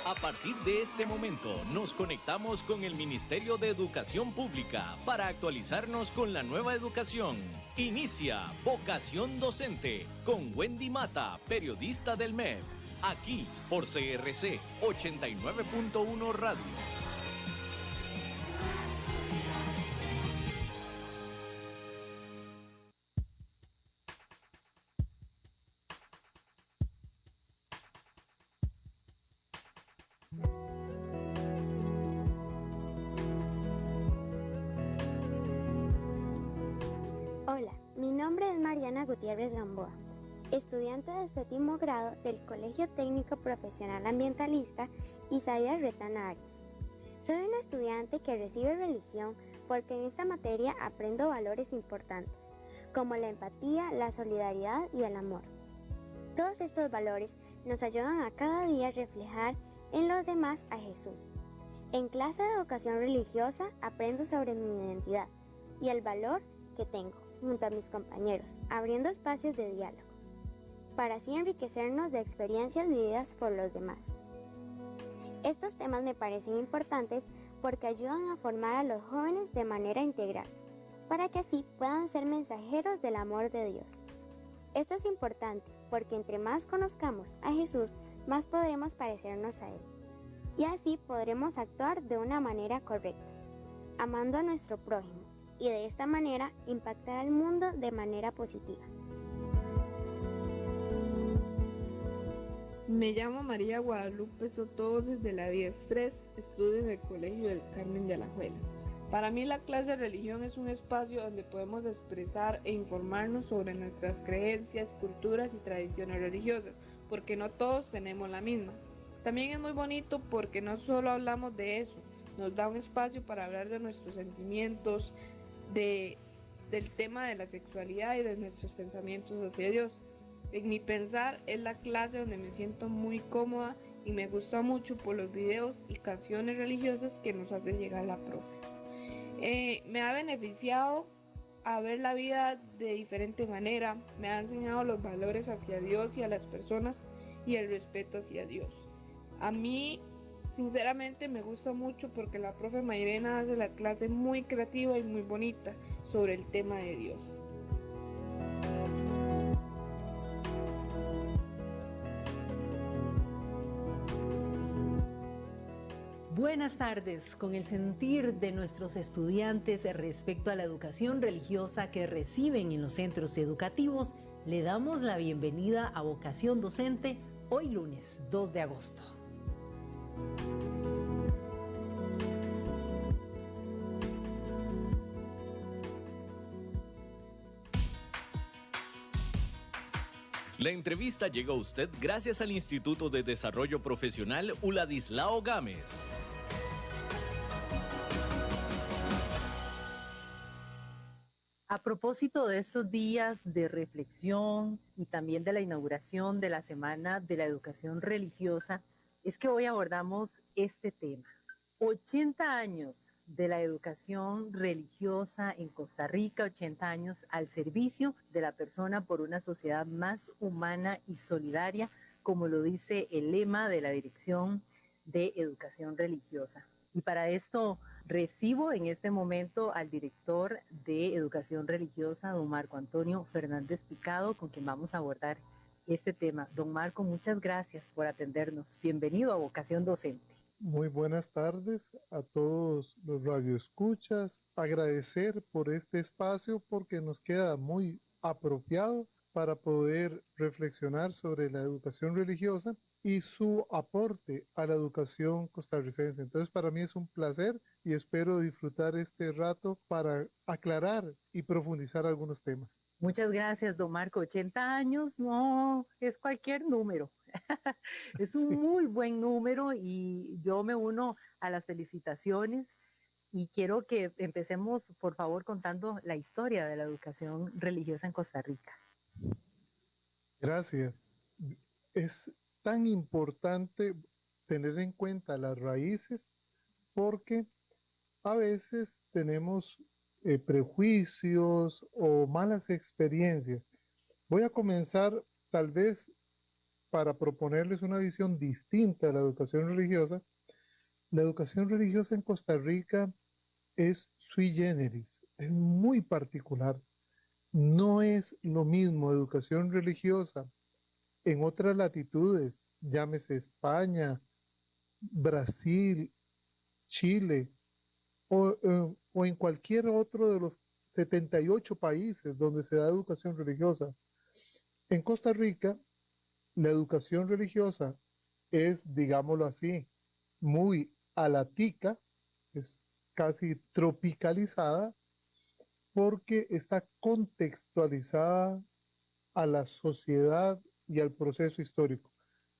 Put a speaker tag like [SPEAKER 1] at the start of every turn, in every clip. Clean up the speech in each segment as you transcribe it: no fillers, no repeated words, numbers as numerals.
[SPEAKER 1] A partir de este momento nos conectamos con el Ministerio de Educación Pública para actualizarnos con la nueva educación. Inicia Vocación Docente con Wendy Mata, periodista del MEP, aquí por CRC 89.1 Radio.
[SPEAKER 2] Hola, mi nombre es Mariana Gutiérrez Gamboa, estudiante de séptimo grado del Colegio Técnico Profesional Ambientalista Isaías Retana Arias. Soy una estudiante que recibe religión porque en esta materia aprendo valores importantes, como la empatía, la solidaridad y el amor. Todos estos valores nos ayudan a cada día reflejar en los demás a Jesús. En clase de educación religiosa aprendo sobre mi identidad y el valor que tengo junto a mis compañeros, abriendo espacios de diálogo, para así enriquecernos de experiencias vividas por los demás. Estos temas me parecen importantes porque ayudan a formar a los jóvenes de manera integral, para que así puedan ser mensajeros del amor de Dios. Esto es importante porque entre más conozcamos a Jesús, más podremos parecernos a Él, y así podremos actuar de una manera correcta, amando a nuestro prójimo, y de esta manera impactar al mundo de manera positiva.
[SPEAKER 3] Me llamo María Guadalupe Soto, desde la 10-3, estudio en el Colegio del Carmen de Alajuela. Para mí la clase de religión es un espacio donde podemos expresar e informarnos sobre nuestras creencias, culturas y tradiciones religiosas, porque no todos tenemos la misma. También es muy bonito porque no solo hablamos de eso, nos da un espacio para hablar de nuestros sentimientos, del tema de la sexualidad y de nuestros pensamientos hacia Dios. En mi pensar es la clase donde me siento muy cómoda y me gusta mucho por los videos y canciones religiosas que nos hace llegar la profe. Me ha beneficiado a ver la vida de diferente manera, me ha enseñado los valores hacia Dios y a las personas y el respeto hacia Dios. A mí sinceramente me gusta mucho porque la profe Mairena hace la clase muy creativa y muy bonita sobre el tema de Dios.
[SPEAKER 4] Buenas tardes. Con el sentir de nuestros estudiantes respecto a la educación religiosa que reciben en los centros educativos, le damos la bienvenida a Vocación Docente hoy lunes 2 de agosto.
[SPEAKER 1] La entrevista llegó a usted gracias al Instituto de Desarrollo Profesional Uladislao Gámez.
[SPEAKER 4] A propósito de estos días de reflexión y también de la inauguración de la Semana de la Educación Religiosa, es que hoy abordamos este tema. 80 años de la educación religiosa en Costa Rica, 80 años al servicio de la persona por una sociedad más humana y solidaria, como lo dice el lema de la Dirección de Educación Religiosa. Y para esto recibo en este momento al director de Educación Religiosa, don Marco Antonio Fernández Picado, con quien vamos a abordar este tema. Don Marco, muchas gracias por atendernos. Bienvenido a Vocación Docente.
[SPEAKER 5] Muy buenas tardes a todos los radioescuchas. Agradecer por este espacio porque nos queda muy apropiado para poder reflexionar sobre la educación religiosa y su aporte a la educación costarricense. Entonces, para mí es un placer y espero disfrutar este rato para aclarar y profundizar algunos temas.
[SPEAKER 4] Muchas gracias, don Marco. 80 años no es cualquier número. Es un muy buen número y yo me uno a las felicitaciones y quiero que empecemos, por favor, contando la historia de la educación religiosa en Costa Rica.
[SPEAKER 5] Gracias. Es tan importante tener en cuenta las raíces porque a veces tenemos prejuicios o malas experiencias. Voy a comenzar tal vez para proponerles una visión distinta de la educación religiosa en Costa Rica es sui generis, es muy particular. No es lo mismo educación religiosa en otras latitudes, llámese España, Brasil, Chile o en cualquier otro de los 78 países donde se da educación religiosa. En Costa Rica, la educación religiosa es, digámoslo así, muy a la tica, es casi tropicalizada porque está contextualizada a la sociedad y al proceso histórico.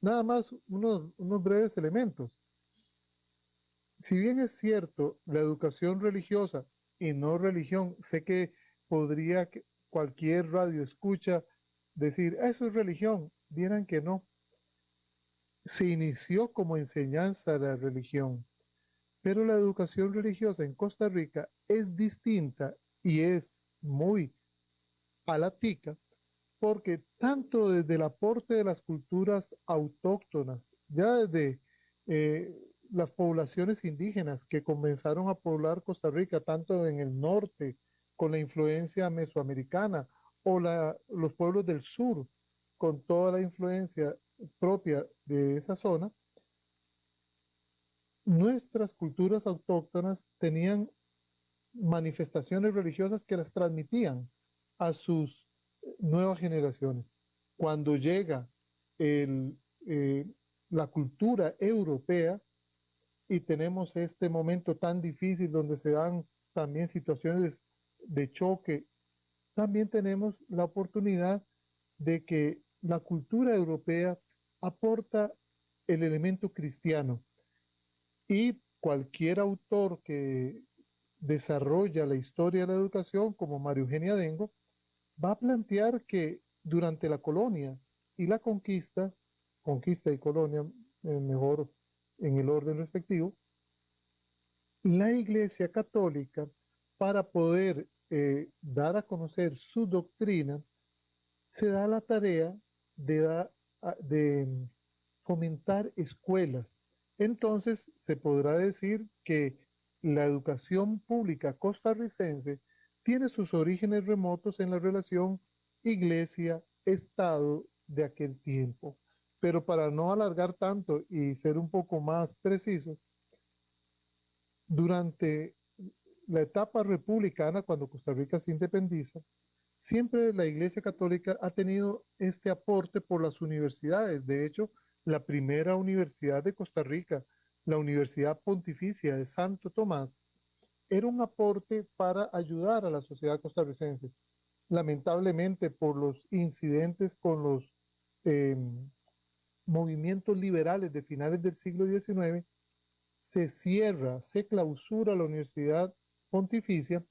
[SPEAKER 5] Nada más unos breves elementos. Si bien es cierto, la educación religiosa y no religión, sé que podría cualquier radio escucha decir, eso es religión, vieran que no. Se inició como enseñanza de la religión, pero la educación religiosa en Costa Rica es distinta y es muy a la tica, porque tanto desde el aporte de las culturas autóctonas, ya desde las poblaciones indígenas que comenzaron a poblar Costa Rica, tanto en el norte con la influencia mesoamericana, o los pueblos del sur con toda la influencia propia de esa zona, nuestras culturas autóctonas tenían manifestaciones religiosas que las transmitían a sus nuevas generaciones. Cuando llega el, la cultura europea y tenemos este momento tan difícil donde se dan también situaciones de choque, también tenemos la oportunidad de que la cultura europea aporta el elemento cristiano y cualquier autor que desarrolla la historia de la educación, como María Eugenia Dengo, va a plantear que durante la colonia y la conquista y colonia, mejor en el orden respectivo, la Iglesia Católica, para poder dar a conocer su doctrina, se da la tarea de fomentar escuelas. Entonces, se podrá decir que la educación pública costarricense tiene sus orígenes remotos en la relación iglesia-estado de aquel tiempo. Pero para no alargar tanto y ser un poco más precisos, durante la etapa republicana, cuando Costa Rica se independiza, siempre la Iglesia Católica ha tenido este aporte por las universidades. De hecho, la primera universidad de Costa Rica, la Universidad Pontificia de Santo Tomás, era un aporte para ayudar a la sociedad costarricense. Lamentablemente, por los incidentes con los movimientos liberales de finales del siglo XIX, se clausura la Universidad Pontificia,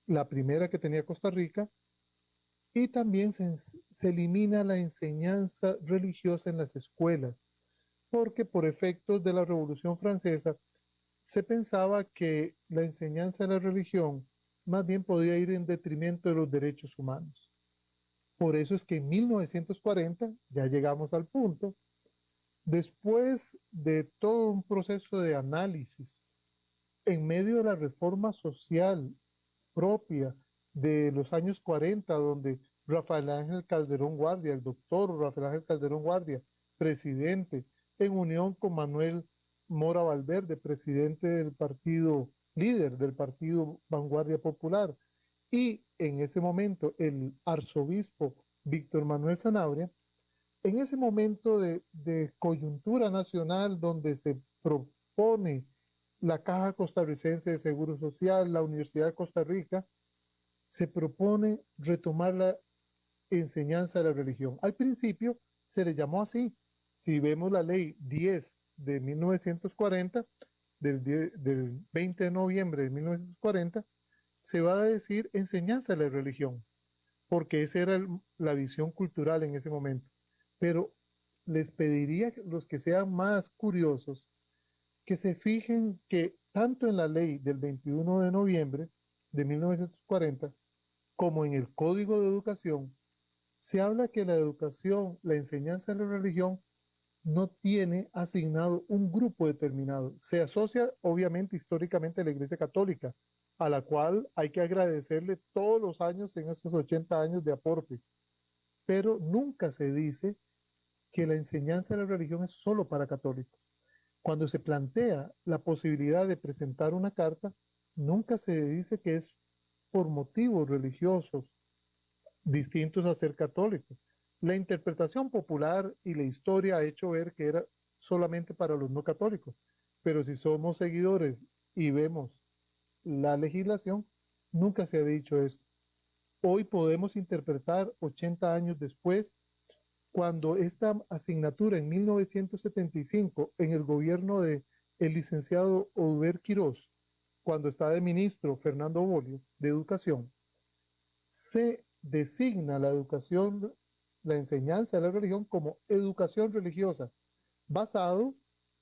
[SPEAKER 5] la primera que tenía Costa Rica, y también se elimina la enseñanza religiosa en las escuelas, porque por efectos de la Revolución Francesa se pensaba que la enseñanza de la religión más bien podía ir en detrimento de los derechos humanos. Por eso es que en 1940, ya llegamos al punto, después de todo un proceso de análisis, en medio de la reforma social propia de los años 40, donde Rafael Ángel Calderón Guardia, el doctor Rafael Ángel Calderón Guardia, presidente, en unión con Manuel Mora Valverde, presidente del partido, líder del partido Vanguardia Popular, y en ese momento el arzobispo Víctor Manuel Sanabria, en ese momento de coyuntura nacional donde se propone la Caja Costarricense de Seguro Social, la Universidad de Costa Rica, se propone retomar la enseñanza de la religión. Al principio se le llamó así. Si vemos la ley 10 de 1940, del 20 de noviembre de 1940, se va a decir enseñanza de la religión, porque esa era la visión cultural en ese momento. Pero les pediría a los que sean más curiosos que se fijen que tanto en la ley del 21 de noviembre de 1940 como en el Código de Educación se habla que la educación, la enseñanza de la religión no tiene asignado un grupo determinado. Se asocia obviamente históricamente a la Iglesia Católica, a la cual hay que agradecerle todos los años en estos 80 años de aporte, pero nunca se dice que la enseñanza de la religión es solo para católicos. Cuando se plantea la posibilidad de presentar una carta, nunca se dice que es por motivos religiosos distintos a ser católicos. La interpretación popular y la historia ha hecho ver que era solamente para los no católicos, pero si somos seguidores y vemos la legislación, nunca se ha dicho esto. Hoy podemos interpretar 80 años después, cuando esta asignatura en 1975, en el gobierno de el licenciado Oduber Quirós, cuando está de ministro Fernando Bolio de Educación, se designa la educación, la enseñanza de la religión como educación religiosa, basado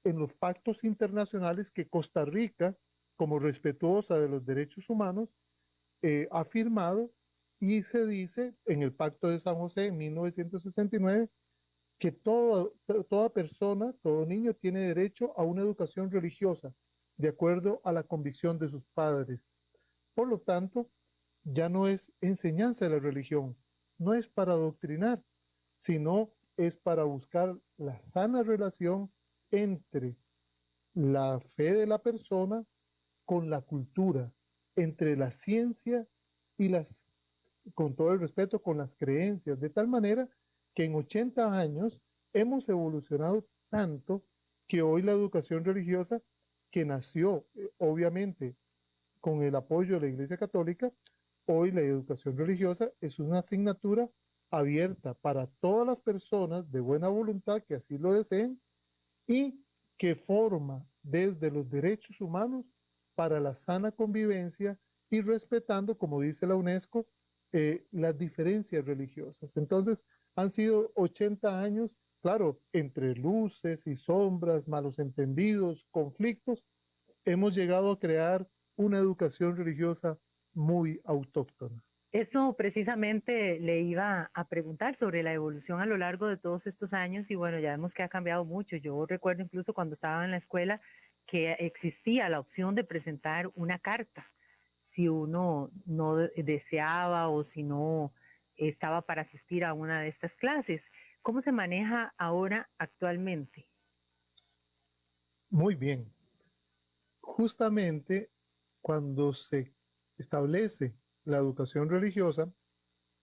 [SPEAKER 5] en los pactos internacionales que Costa Rica, como respetuosa de los derechos humanos, ha firmado, y se dice en el Pacto de San José en 1969 que toda persona, todo niño tiene derecho a una educación religiosa de acuerdo a la convicción de sus padres. Por lo tanto, ya no es enseñanza de la religión, no es para adoctrinar, sino es para buscar la sana relación entre la fe de la persona con la cultura, entre la ciencia y con todo el respeto, con las creencias, de tal manera que en 80 años hemos evolucionado tanto que hoy la educación religiosa, que nació obviamente con el apoyo de la Iglesia Católica, hoy la educación religiosa es una asignatura abierta para todas las personas de buena voluntad que así lo deseen y que forma desde los derechos humanos para la sana convivencia y respetando, como dice la UNESCO, las diferencias religiosas. Entonces, han sido 80 años, claro, entre luces y sombras, malos entendidos, conflictos, hemos llegado a crear una educación religiosa muy autóctona.
[SPEAKER 4] Eso precisamente le iba a preguntar sobre la evolución a lo largo de todos estos años y bueno, ya vemos que ha cambiado mucho. Yo recuerdo incluso cuando estaba en la escuela que existía la opción de presentar una carta si uno no deseaba o si no estaba para asistir a una de estas clases. ¿Cómo se maneja ahora actualmente?
[SPEAKER 5] Muy bien. Justamente cuando se establece la educación religiosa,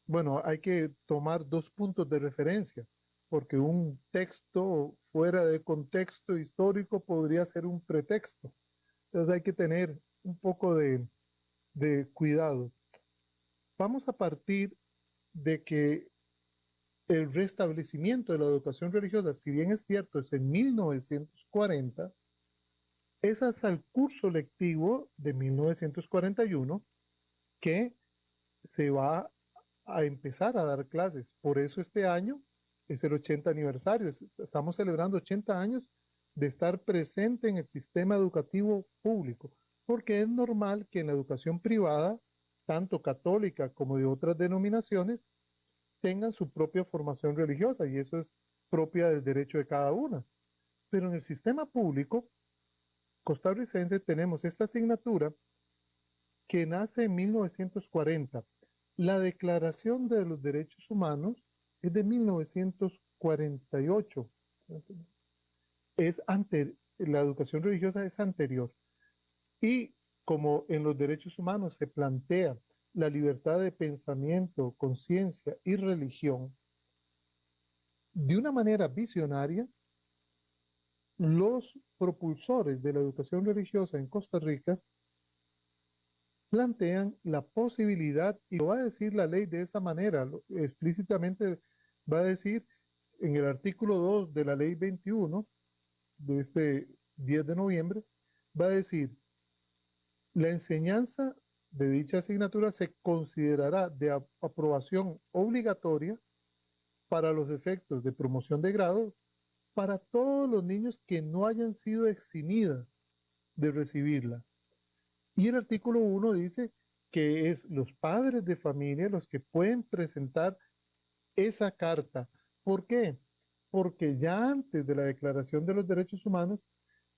[SPEAKER 5] bueno, hay que tomar dos puntos de referencia, porque un texto fuera de contexto histórico podría ser un pretexto. Entonces hay que tener un poco de cuidado. Vamos a partir de que el restablecimiento de la educación religiosa, si bien es cierto, es en 1940, es hasta el curso lectivo de 1941 que se va a empezar a dar clases. Por eso este año es el 80 aniversario. Estamos celebrando 80 años de estar presente en el sistema educativo público, porque es normal que en la educación privada, tanto católica como de otras denominaciones, tengan su propia formación religiosa y eso es propia del derecho de cada una. Pero en el sistema público costarricense tenemos esta asignatura que nace en 1940. La Declaración de los Derechos Humanos es de 1948. La educación religiosa es anterior. Y como en los derechos humanos se plantea la libertad de pensamiento, conciencia y religión, de una manera visionaria, los propulsores de la educación religiosa en Costa Rica plantean la posibilidad, y lo va a decir la ley de esa manera, explícitamente va a decir en el artículo 2 de la ley 21 de este 10 de noviembre, va a decir, la enseñanza de dicha asignatura se considerará de aprobación obligatoria para los efectos de promoción de grado para todos los niños que no hayan sido eximidas de recibirla. Y el artículo 1 dice que es los padres de familia los que pueden presentar esa carta. ¿Por qué? Porque ya antes de la Declaración de los Derechos Humanos,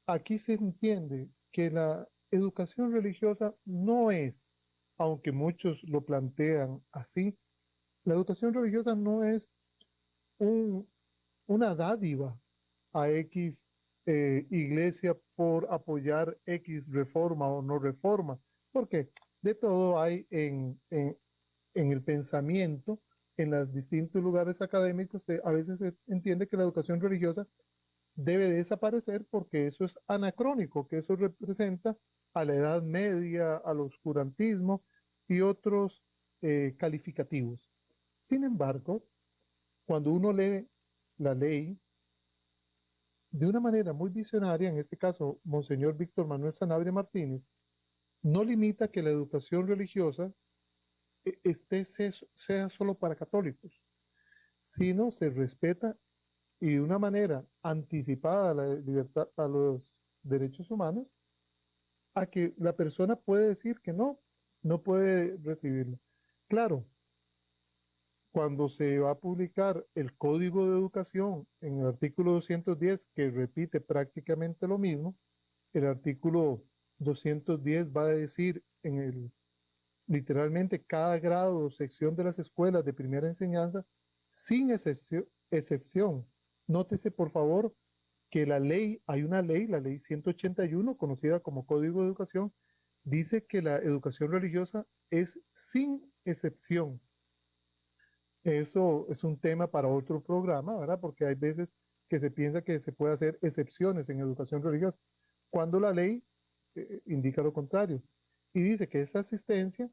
[SPEAKER 5] aquí se entiende que la educación religiosa no es, aunque muchos lo plantean así, la educación religiosa no es un, una dádiva a X iglesia por apoyar X reforma o no reforma, porque de todo hay en el pensamiento, en los distintos lugares académicos, a veces se entiende que la educación religiosa debe desaparecer porque eso es anacrónico, que eso representa a la Edad Media, al oscurantismo y otros calificativos. Sin embargo, cuando uno lee la ley de una manera muy visionaria, en este caso, Monseñor Víctor Manuel Sanabria Martínez, no limita que la educación religiosa sea solo para católicos, sino se respeta y de una manera anticipada a la libertad, a los derechos humanos, a que la persona puede decir que no puede recibirlo. Claro, cuando se va a publicar el Código de Educación en el artículo 210, que repite prácticamente lo mismo, el artículo 210 va a decir literalmente cada grado o sección de las escuelas de primera enseñanza, sin excepción. Nótese, por favor, que hay una ley, la ley 181, conocida como Código de Educación, dice que la educación religiosa es sin excepción. Eso es un tema para otro programa, ¿verdad? Porque hay veces que se piensa que se puede hacer excepciones en educación religiosa, cuando la ley indica lo contrario. Y dice que esa asistencia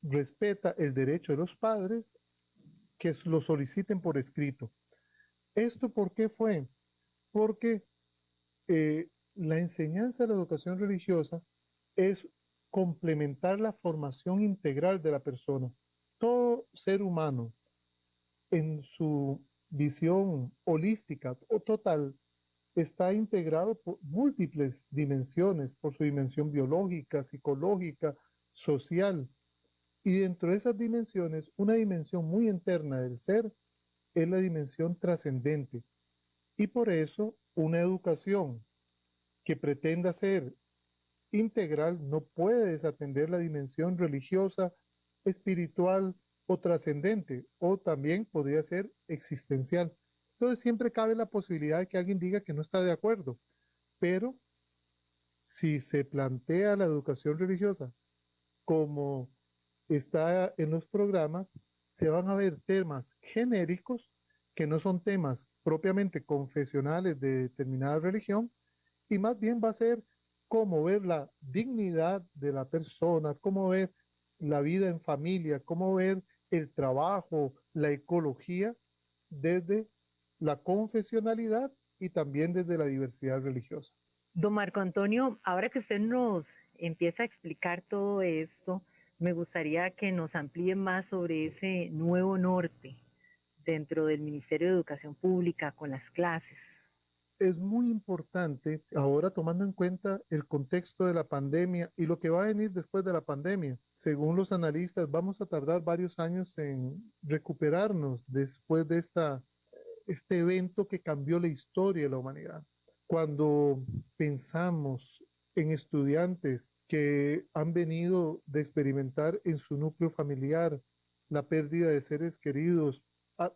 [SPEAKER 5] respeta el derecho de los padres que lo soliciten por escrito. ¿Esto por qué fue? Porque la enseñanza de la educación religiosa es complementar la formación integral de la persona. Todo ser humano, en su visión holística o total, está integrado por múltiples dimensiones, por su dimensión biológica, psicológica, social. Y dentro de esas dimensiones, una dimensión muy interna del ser es la dimensión trascendente. Y por eso, una educación que pretenda ser integral no puede desatender la dimensión religiosa, espiritual o trascendente, o también podría ser existencial. Entonces siempre cabe la posibilidad de que alguien diga que no está de acuerdo, pero si se plantea la educación religiosa como está en los programas, se van a ver temas genéricos que no son temas propiamente confesionales de determinada religión, y más bien va a ser cómo ver la dignidad de la persona, cómo ver la vida en familia, cómo ver el trabajo, la ecología desde la confesionalidad y también desde la diversidad religiosa.
[SPEAKER 4] Don Marco Antonio, ahora que usted nos empieza a explicar todo esto, me gustaría que nos amplíe más sobre ese nuevo norte dentro del Ministerio de Educación Pública con las clases.
[SPEAKER 5] Es muy importante ahora, tomando en cuenta el contexto de la pandemia y lo que va a venir después de la pandemia. Según los analistas, vamos a tardar varios años en recuperarnos después de este evento que cambió la historia de la humanidad. Cuando pensamos en estudiantes que han venido de experimentar en su núcleo familiar la pérdida de seres queridos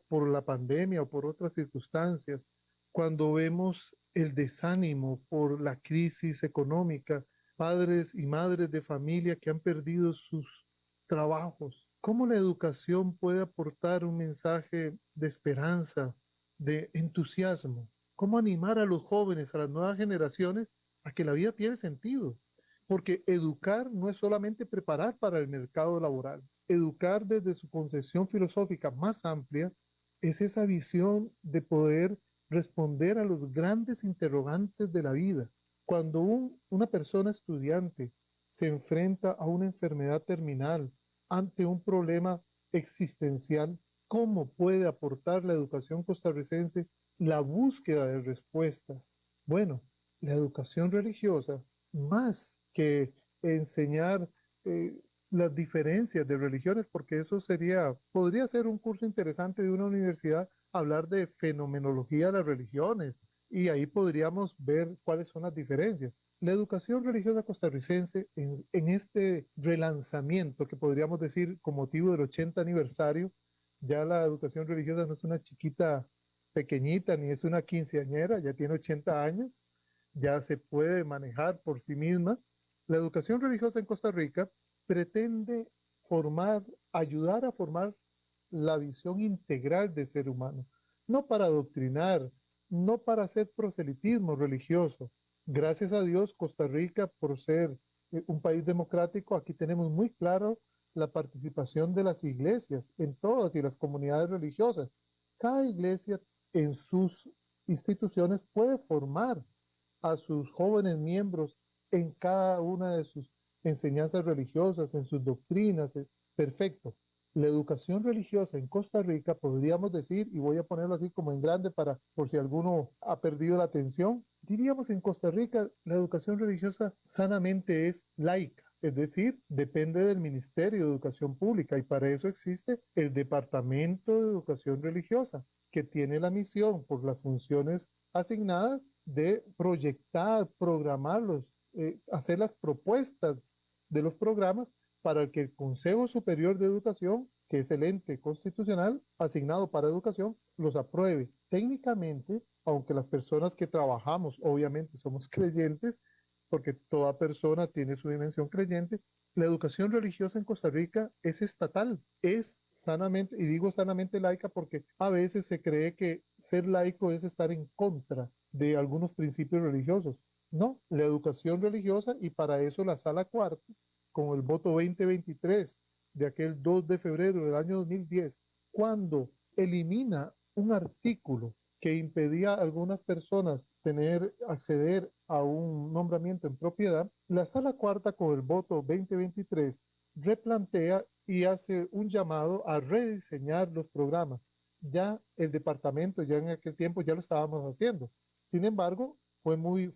[SPEAKER 5] por la pandemia o por otras circunstancias, cuando vemos el desánimo por la crisis económica, padres y madres de familia que han perdido sus trabajos, ¿cómo la educación puede aportar un mensaje de esperanza, de entusiasmo? ¿Cómo animar a los jóvenes, a las nuevas generaciones, a que la vida tiene sentido? Porque educar no es solamente preparar para el mercado laboral. Educar desde su concepción filosófica más amplia es esa visión de poder responder a los grandes interrogantes de la vida. Cuando una persona estudiante se enfrenta a una enfermedad terminal, ante un problema existencial, ¿cómo puede aportar la educación costarricense la búsqueda de respuestas? Bueno, la educación religiosa, más que enseñar las diferencias de religiones, porque eso podría ser un curso interesante de una universidad, hablar de fenomenología de las religiones, y ahí podríamos ver cuáles son las diferencias. La educación religiosa costarricense en este relanzamiento que podríamos decir con motivo del 80 aniversario, ya la educación religiosa no es una chiquita pequeñita ni es una quinceañera, ya tiene 80 años, ya se puede manejar por sí misma. La educación religiosa en Costa Rica pretende ayudar a formar la visión integral de ser humano, no para adoctrinar, no para hacer proselitismo religioso. Gracias a Dios, Costa Rica, por ser un país democrático, aquí tenemos muy claro la participación de las iglesias en todas y las comunidades religiosas. Cada iglesia en sus instituciones puede formar a sus jóvenes miembros en cada una de sus enseñanzas religiosas, en sus doctrinas. Perfecto. La educación religiosa en Costa Rica, podríamos decir, y voy a ponerlo así como en grande para por si alguno ha perdido la atención, diríamos en Costa Rica la educación religiosa sanamente es laica, es decir, depende del Ministerio de Educación Pública y para eso existe el Departamento de Educación Religiosa, que tiene la misión por las funciones asignadas de proyectar, programarlos, hacer las propuestas de los programas para que el Consejo Superior de Educación, que es el ente constitucional asignado para educación, los apruebe. Técnicamente, aunque las personas que trabajamos obviamente somos creyentes, porque toda persona tiene su dimensión creyente, la educación religiosa en Costa Rica es estatal, es sanamente, y digo sanamente laica porque a veces se cree que ser laico es estar en contra de algunos principios religiosos. No, la educación religiosa, y para eso la Sala Cuarta, con el voto 2023 de aquel 2 de febrero del año 2010, cuando elimina un artículo que impedía a algunas personas acceder a un nombramiento en propiedad, la Sala Cuarta con el voto 2023 replantea y hace un llamado a rediseñar los programas. Ya el departamento, ya en aquel tiempo ya lo estábamos haciendo. Sin embargo, fue muy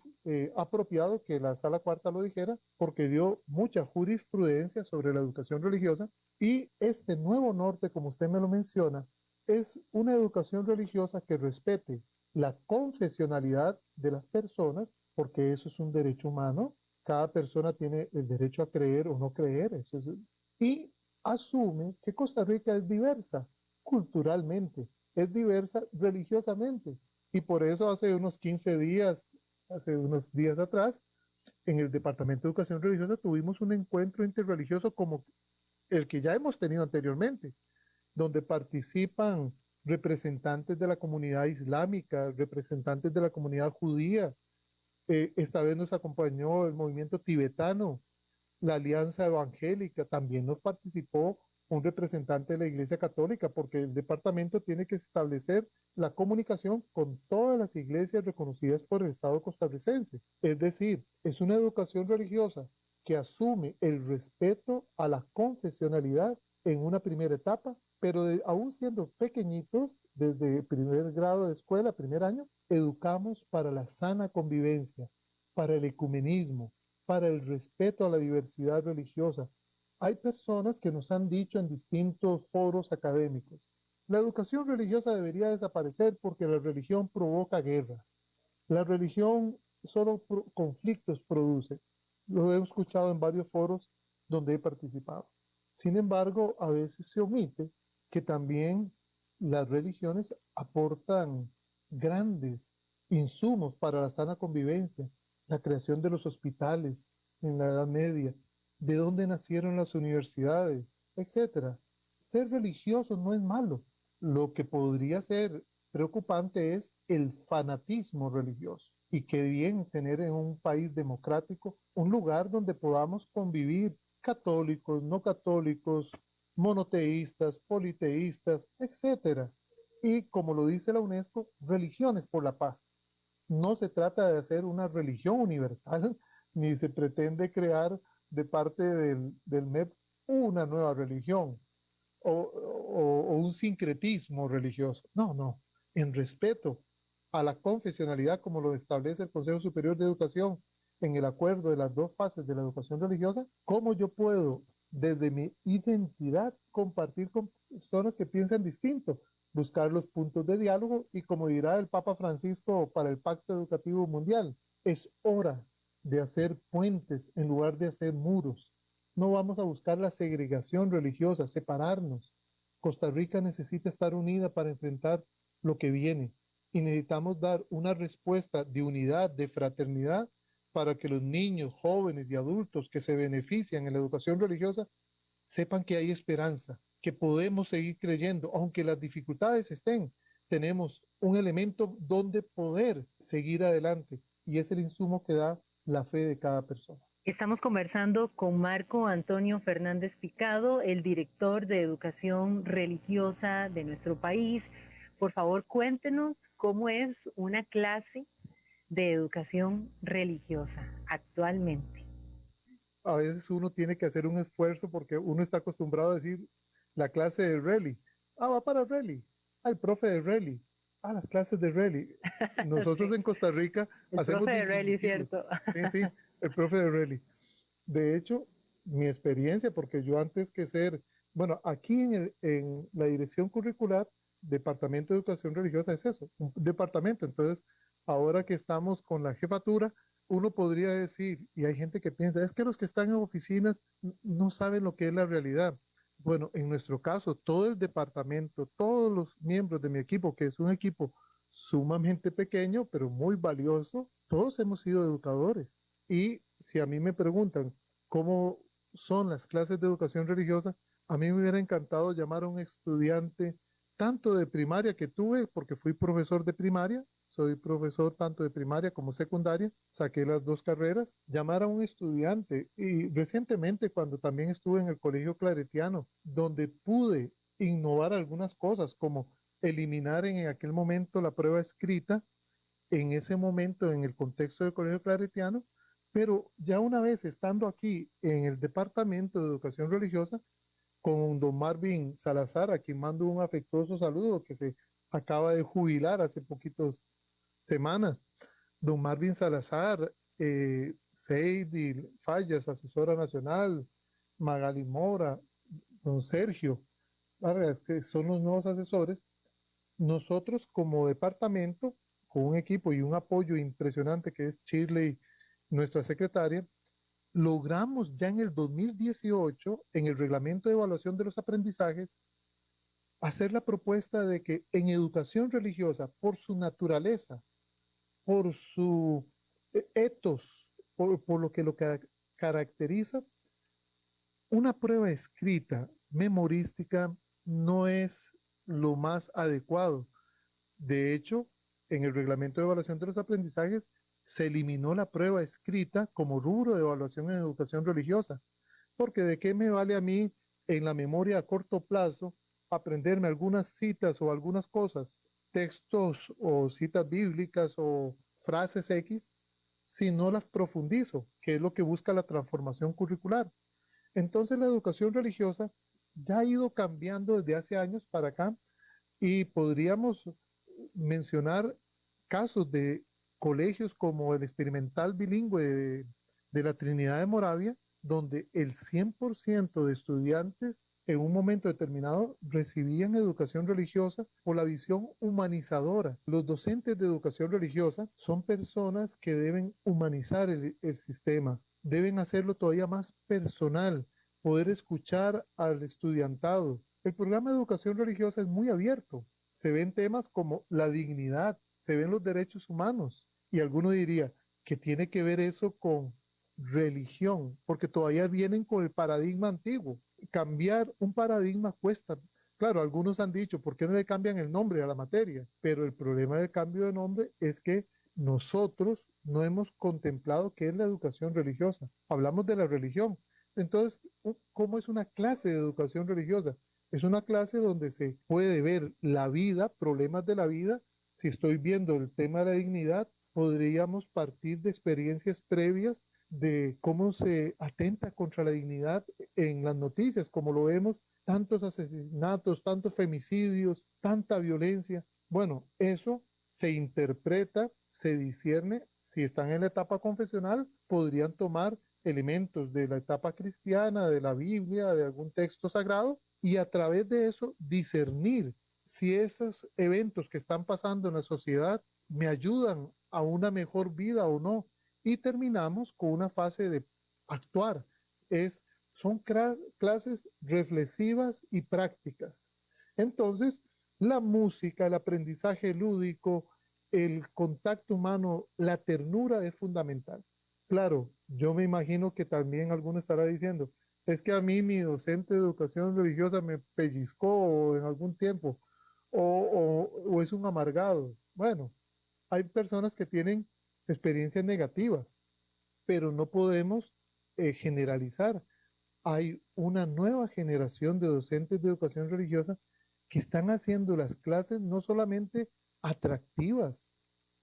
[SPEAKER 5] apropiado que la Sala Cuarta lo dijera porque dio mucha jurisprudencia sobre la educación religiosa y este nuevo norte, como usted me lo menciona, es una educación religiosa que respete la confesionalidad de las personas, porque eso es un derecho humano. Cada persona tiene el derecho a creer o no creer. Y asume que Costa Rica es diversa culturalmente, es diversa religiosamente. Y por eso hace unos 15 días, hace unos días atrás, en el Departamento de Educación Religiosa tuvimos un encuentro interreligioso como el que ya hemos tenido anteriormente, donde participan representantes de la comunidad islámica, representantes de la comunidad judía. Esta vez nos acompañó el movimiento tibetano, la Alianza Evangélica, también nos participó un representante de la Iglesia Católica, porque el departamento tiene que establecer la comunicación con todas las iglesias reconocidas por el Estado costarricense. Es decir, es una educación religiosa que asume el respeto a la confesionalidad en una primera etapa, pero aún siendo pequeñitos, desde primer grado de escuela, primer año, educamos para la sana convivencia, para el ecumenismo, para el respeto a la diversidad religiosa. Hay personas que nos han dicho en distintos foros académicos, la educación religiosa debería desaparecer porque la religión provoca guerras. La religión solo conflictos produce. Lo he escuchado en varios foros donde he participado. Sin embargo, a veces se omite que también las religiones aportan grandes insumos para la sana convivencia, la creación de los hospitales en la Edad Media, de dónde nacieron las universidades, etcétera. Ser religioso no es malo. Lo que podría ser preocupante es el fanatismo religioso. Y qué bien tener en un país democrático un lugar donde podamos convivir católicos, no católicos, monoteístas, politeístas, etcétera. Y como lo dice la UNESCO, religiones por la paz. No se trata de hacer una religión universal, ni se pretende crear de parte del MEP una nueva religión o un sincretismo religioso. No, no. En respeto a la confesionalidad como lo establece el Consejo Superior de Educación en el acuerdo de las dos fases de la educación religiosa, ¿cómo yo puedo desde mi identidad, compartir con personas que piensan distinto, buscar los puntos de diálogo y como dirá el Papa Francisco para el Pacto Educativo Mundial, es hora de hacer puentes en lugar de hacer muros. No vamos a buscar la segregación religiosa, separarnos. Costa Rica necesita estar unida para enfrentar lo que viene y necesitamos dar una respuesta de unidad, de fraternidad, para que los niños, jóvenes y adultos que se benefician en la educación religiosa sepan que hay esperanza, que podemos seguir creyendo, aunque las dificultades estén, tenemos un elemento donde poder seguir adelante y es el insumo que da la fe de cada persona.
[SPEAKER 4] Estamos conversando con Marco Antonio Fernández Picado, el director de educación religiosa de nuestro país. Por favor, cuéntenos cómo es una clase de educación religiosa actualmente.
[SPEAKER 5] A veces uno tiene que hacer un esfuerzo porque uno está acostumbrado a decir la clase de Reli. Va para Reli. El profe de Reli. Las clases de Reli. Nosotros
[SPEAKER 4] Sí.
[SPEAKER 5] en Costa Rica
[SPEAKER 4] el
[SPEAKER 5] hacemos
[SPEAKER 4] profe de Reli,
[SPEAKER 5] diminutivos.
[SPEAKER 4] ¿cierto?
[SPEAKER 5] Sí, el profe de Reli. De hecho, mi experiencia, porque yo antes que ser, bueno, aquí en la dirección curricular, Departamento de Educación Religiosa es eso, un departamento. Entonces, ahora que estamos con la jefatura, uno podría decir, y hay gente que piensa, es que los que están en oficinas no saben lo que es la realidad. Bueno, en nuestro caso, todo el departamento, todos los miembros de mi equipo, que es un equipo sumamente pequeño, pero muy valioso, todos hemos sido educadores. Y si a mí me preguntan cómo son las clases de educación religiosa, a mí me hubiera encantado llamar a un estudiante tanto de primaria que tuve, porque fui profesor de primaria, soy profesor tanto de primaria como secundaria, saqué las dos carreras, llamar a un estudiante y recientemente cuando también estuve en el Colegio Claretiano, donde pude innovar algunas cosas como eliminar en aquel momento la prueba escrita, en ese momento en el contexto del Colegio Claretiano, pero ya una vez estando aquí en el Departamento de Educación Religiosa, con don Marvin Salazar, a quien mando un afectuoso saludo, que se acaba de jubilar hace poquitas semanas. Don Marvin Salazar, Seidy Fallas, asesora nacional, Magali Mora, don Sergio, que son los nuevos asesores. Nosotros como departamento, con un equipo y un apoyo impresionante que es Shirley, nuestra secretaria, logramos ya en el 2018, en el reglamento de evaluación de los aprendizajes, hacer la propuesta de que en educación religiosa, por su naturaleza, por su ethos, por lo que caracteriza, una prueba escrita, memorística, no es lo más adecuado. De hecho, en el reglamento de evaluación de los aprendizajes, se eliminó la prueba escrita como rubro de evaluación en educación religiosa, porque de qué me vale a mí en la memoria a corto plazo aprenderme algunas citas o algunas cosas, textos o citas bíblicas o frases X, si no las profundizo, que es lo que busca la transformación curricular. Entonces la educación religiosa ya ha ido cambiando desde hace años para acá y podríamos mencionar casos de colegios como el Experimental Bilingüe de la Trinidad de Moravia, donde el 100% de estudiantes en un momento determinado recibían educación religiosa por la visión humanizadora. Los docentes de educación religiosa son personas que deben humanizar el sistema, deben hacerlo todavía más personal, poder escuchar al estudiantado. El programa de educación religiosa es muy abierto. Se ven temas como la dignidad, se ven los derechos humanos. Y alguno diría, ¿qué tiene que ver eso con religión? Porque todavía vienen con el paradigma antiguo. Cambiar un paradigma cuesta. Claro, algunos han dicho, ¿por qué no le cambian el nombre a la materia? Pero el problema del cambio de nombre es que nosotros no hemos contemplado qué es la educación religiosa. Hablamos de la religión. Entonces, ¿cómo es una clase de educación religiosa? Es una clase donde se puede ver la vida, problemas de la vida. Si estoy viendo el tema de la dignidad, podríamos partir de experiencias previas de cómo se atenta contra la dignidad en las noticias, como lo vemos, tantos asesinatos, tantos femicidios, tanta violencia. Bueno, eso se interpreta, se discierne. Si están en la etapa confesional, podrían tomar elementos de la etapa cristiana, de la Biblia, de algún texto sagrado, y a través de eso discernir si esos eventos que están pasando en la sociedad me ayudan a una mejor vida o no. Y terminamos con una fase de actuar. Son clases reflexivas y prácticas. Entonces, la música, el aprendizaje lúdico, el contacto humano, la ternura es fundamental. Claro, yo me imagino que también alguno estará diciendo, es que a mí mi docente de educación religiosa me pellizcó en algún tiempo o es un amargado. Bueno, hay personas que tienen experiencias negativas, pero no podemos generalizar. Hay una nueva generación de docentes de educación religiosa que están haciendo las clases no solamente atractivas,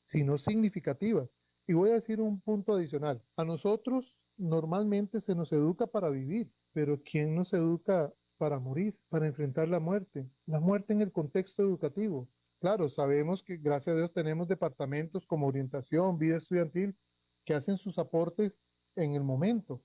[SPEAKER 5] sino significativas. Y voy a decir un punto adicional. A nosotros normalmente se nos educa para vivir, pero ¿quién nos educa para morir, para enfrentar la muerte? La muerte en el contexto educativo. Claro, sabemos que gracias a Dios tenemos departamentos como orientación, vida estudiantil, que hacen sus aportes en el momento,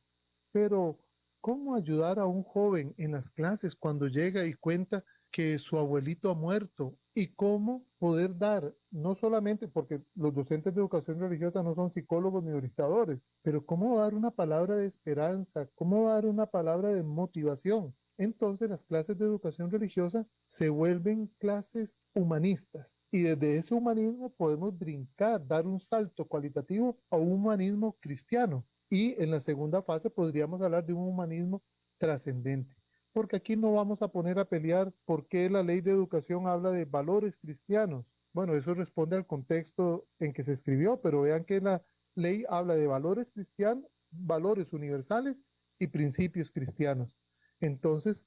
[SPEAKER 5] pero ¿cómo ayudar a un joven en las clases cuando llega y cuenta que su abuelito ha muerto? Y cómo poder dar, no solamente porque los docentes de educación religiosa no son psicólogos ni orientadores, pero cómo dar una palabra de esperanza, cómo dar una palabra de motivación. Entonces las clases de educación religiosa se vuelven clases humanistas y desde ese humanismo podemos brincar, dar un salto cualitativo a un humanismo cristiano. Y en la segunda fase podríamos hablar de un humanismo trascendente, porque aquí no vamos a poner a pelear por qué la ley de educación habla de valores cristianos. Bueno, eso responde al contexto en que se escribió, pero vean que la ley habla de valores cristianos, valores universales y principios cristianos. Entonces,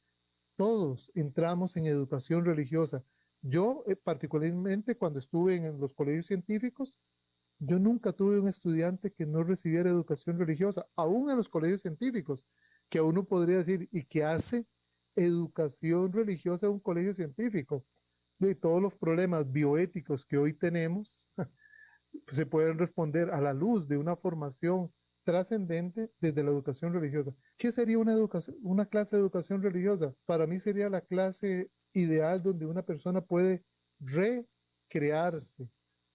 [SPEAKER 5] todos entramos en educación religiosa. Yo, particularmente cuando estuve en los colegios científicos, yo nunca tuve un estudiante que no recibiera educación religiosa, aún en los colegios científicos, que uno podría decir, ¿y qué hace educación religiosa en un colegio científico? De todos los problemas bioéticos que hoy tenemos, se pueden responder a la luz de una formación trascendente desde la educación religiosa. ¿Qué sería una clase de educación religiosa? Para mí sería la clase ideal donde una persona puede recrearse.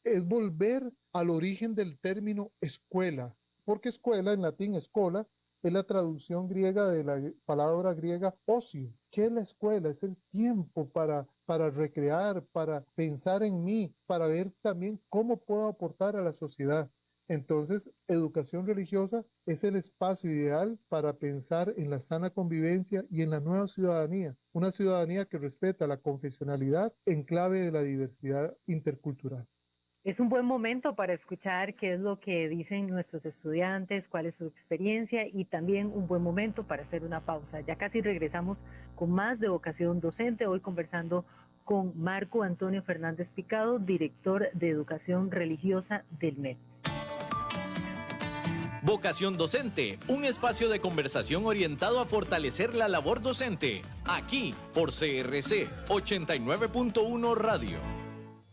[SPEAKER 5] Es volver al origen del término escuela, porque escuela en latín, escola, es la traducción griega de la palabra griega ocio. ¿Qué es la escuela? Es el tiempo para recrear, para pensar en mí, para ver también cómo puedo aportar a la sociedad. Entonces, educación religiosa es el espacio ideal para pensar en la sana convivencia y en la nueva ciudadanía, una ciudadanía que respeta la confesionalidad en clave de la diversidad intercultural.
[SPEAKER 4] Es un buen momento para escuchar qué es lo que dicen nuestros estudiantes, cuál es su experiencia y también un buen momento para hacer una pausa. Ya casi regresamos con más de Vocación Docente, hoy conversando con Marco Antonio Fernández Picado, director de Educación Religiosa del MEP.
[SPEAKER 1] Vocación Docente, un espacio de conversación orientado a fortalecer la labor docente, aquí por CRC 89.1 Radio.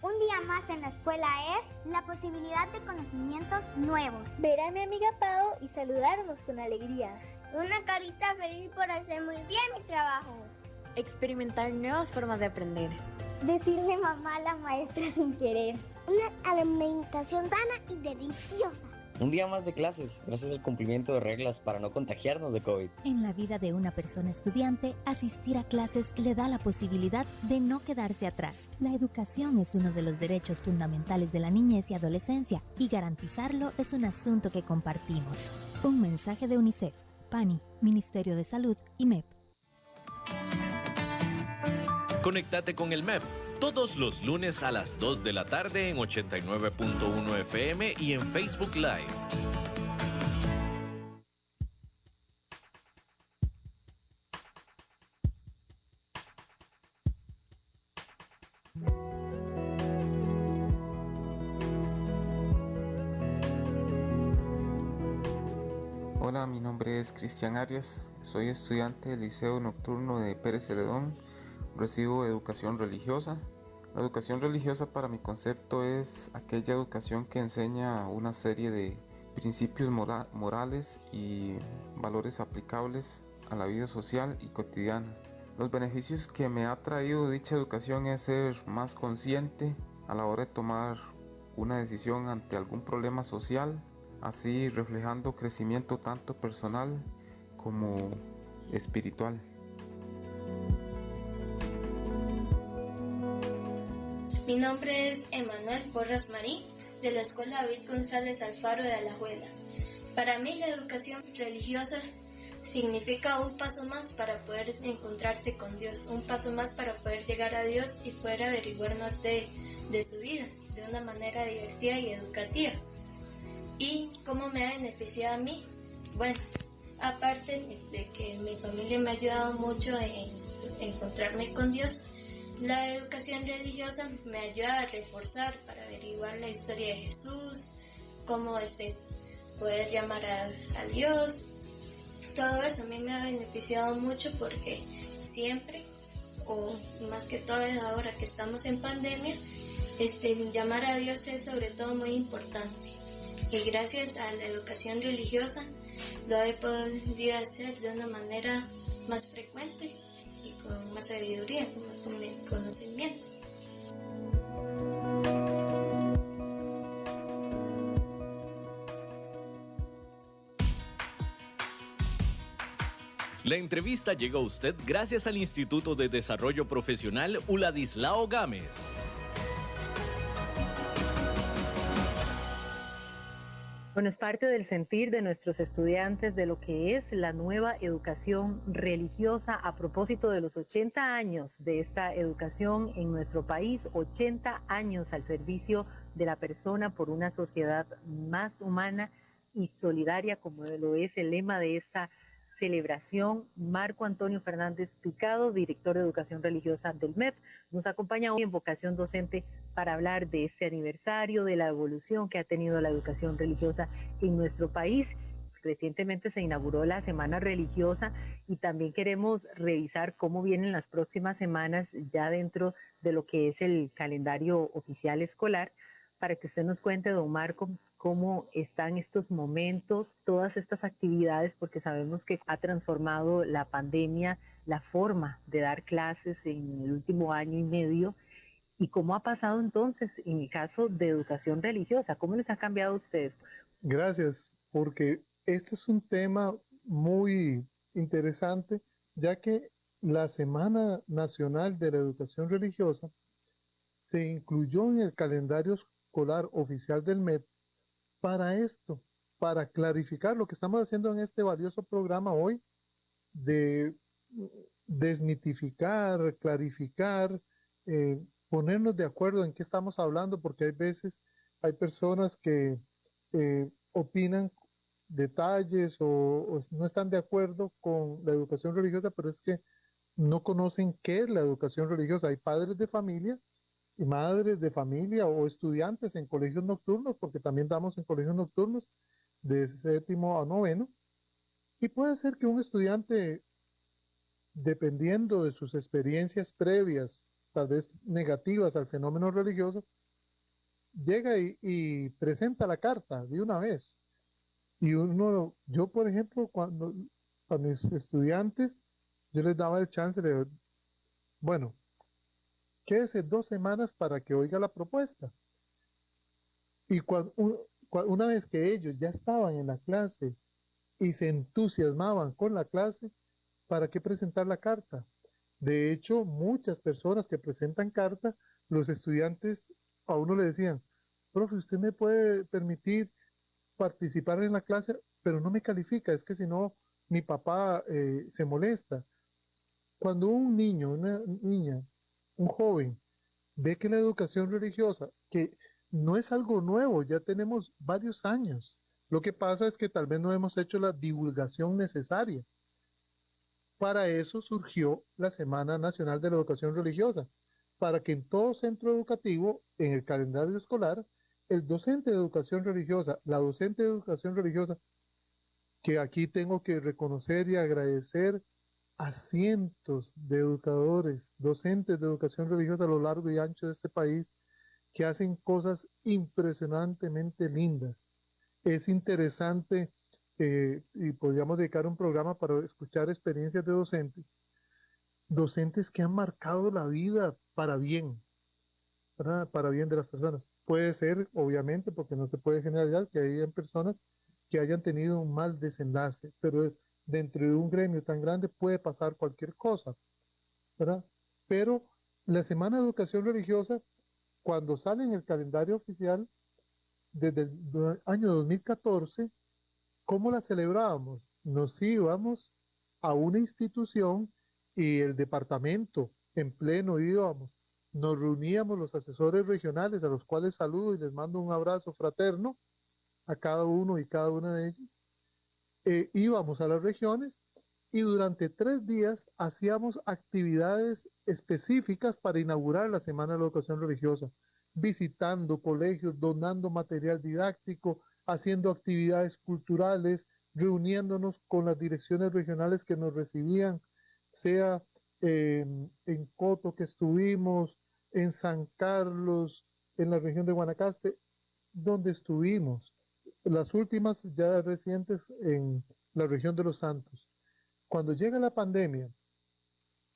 [SPEAKER 6] Un día más en la escuela es la posibilidad de conocimientos nuevos.
[SPEAKER 7] Ver a mi amiga Pau y saludarnos con alegría.
[SPEAKER 6] Una carita feliz por hacer muy bien mi trabajo.
[SPEAKER 8] Experimentar nuevas formas de aprender.
[SPEAKER 6] Decirle mamá a la maestra sin querer.
[SPEAKER 7] Una alimentación sana y deliciosa.
[SPEAKER 9] Un día más de clases, gracias al cumplimiento de reglas para no contagiarnos de COVID.
[SPEAKER 10] En la vida de una persona estudiante, asistir a clases le da la posibilidad de no quedarse atrás. La educación es uno de los derechos fundamentales de la niñez y adolescencia, y garantizarlo es un asunto que compartimos. Un mensaje de UNICEF, PANI, Ministerio de Salud y MEP.
[SPEAKER 1] Conéctate con el MEP todos los lunes a las 2 de la tarde en 89.1 FM y en Facebook Live.
[SPEAKER 11] Hola, mi nombre es Cristian Arias, soy estudiante del Liceo Nocturno de Pérez Celedón, recibo educación religiosa. La educación religiosa para mi concepto es aquella educación que enseña una serie de principios morales y valores aplicables a la vida social y cotidiana. Los beneficios que me ha traído dicha educación es ser más consciente a la hora de tomar una decisión ante algún problema social, así reflejando crecimiento tanto personal como espiritual.
[SPEAKER 12] Mi nombre es Emanuel Porras Marín, de la Escuela David González Alfaro de Alajuela. Para mí la educación religiosa significa un paso más para poder encontrarte con Dios, un paso más para poder llegar a Dios y poder averiguar más de su vida de una manera divertida y educativa. ¿Y cómo me ha beneficiado a mí? Bueno, aparte de que mi familia me ha ayudado mucho en encontrarme con Dios, la educación religiosa me ayuda a reforzar para averiguar la historia de Jesús, cómo poder llamar a Dios. Todo eso a mí me ha beneficiado mucho porque siempre, o más que todo ahora que estamos en pandemia, llamar a Dios es sobre todo muy importante. Y gracias a la educación religiosa lo he podido hacer de una manera más frecuente y con más sabiduría, con más conocimiento.
[SPEAKER 1] La entrevista llega a usted gracias al Instituto de Desarrollo Profesional Uladislao Gámez.
[SPEAKER 4] Bueno, es parte del sentir de nuestros estudiantes de lo que es la nueva educación religiosa a propósito de los 80 años de esta educación en nuestro país, 80 años al servicio de la persona por una sociedad más humana y solidaria, como lo es el lema de esta celebración. Marco Antonio Fernández Picado, director de Educación Religiosa del MEP, nos acompaña hoy en Vocación Docente para hablar de este aniversario, de la evolución que ha tenido la educación religiosa en nuestro país. Recientemente se inauguró la Semana Religiosa y también queremos revisar cómo vienen las próximas semanas ya dentro de lo que es el calendario oficial escolar, para que usted nos cuente, don Marco, cómo están estos momentos, todas estas actividades, porque sabemos que ha transformado la pandemia la forma de dar clases en el último año y medio, y cómo ha pasado entonces en el caso de educación religiosa, cómo les ha cambiado a ustedes.
[SPEAKER 5] Gracias, porque este es un tema muy interesante, ya que la Semana Nacional de la Educación Religiosa se incluyó en el calendario escolar oficial del MEP para esto, para clarificar lo que estamos haciendo en este valioso programa hoy, de desmitificar, clarificar, ponernos de acuerdo en qué estamos hablando, porque hay veces hay personas que opinan detalles o no están de acuerdo con la educación religiosa, pero es que no conocen qué es la educación religiosa. Hay padres de familia y madres de familia o estudiantes en colegios nocturnos, porque también damos en colegios nocturnos de 7º a 9º, y puede ser que un estudiante, dependiendo de sus experiencias previas, tal vez negativas al fenómeno religioso, llega y presenta la carta de una vez. Y yo por ejemplo, cuando a mis estudiantes, yo les daba el chance de, bueno, quédese 2 semanas para que oiga la propuesta. Y una vez que ellos ya estaban en la clase y se entusiasmaban con la clase, ¿para qué presentar la carta? De hecho, muchas personas que presentan carta, los estudiantes a uno le decían, profe, usted me puede permitir participar en la clase, pero no me califica, es que si no, mi papá se molesta. Cuando un niño, una niña, un joven, ve que la educación religiosa, que no es algo nuevo, ya tenemos varios años, lo que pasa es que tal vez no hemos hecho la divulgación necesaria. Para eso surgió la Semana Nacional de la Educación Religiosa, para que en todo centro educativo, en el calendario escolar, el docente de educación religiosa, la docente de educación religiosa, que aquí tengo que reconocer y agradecer a cientos de educadores, docentes de educación religiosa a lo largo y ancho de este país, que hacen cosas impresionantemente lindas Es interesante y podríamos dedicar un programa para escuchar experiencias de docentes que han marcado la vida para bien, ¿verdad? Para bien de las personas. Puede ser, obviamente, porque no se puede generalizar, que hayan personas que hayan tenido un mal desenlace, pero dentro de un gremio tan grande puede pasar cualquier cosa, ¿verdad? Pero la Semana de Educación Religiosa, cuando sale en el calendario oficial, desde el año 2014, ¿cómo la celebrábamos? Nos íbamos a una institución y el departamento en pleno íbamos. Nos reuníamos los asesores regionales, a los cuales saludo y les mando un abrazo fraterno a cada uno y cada una de ellas. Íbamos a las regiones y durante 3 días hacíamos actividades específicas para inaugurar la Semana de la Educación Religiosa, visitando colegios, donando material didáctico, haciendo actividades culturales, reuniéndonos con las direcciones regionales que nos recibían, sea en Coto que estuvimos, en San Carlos, en la región de Guanacaste, donde estuvimos. Las últimas ya recientes en la región de Los Santos. Cuando llega la pandemia,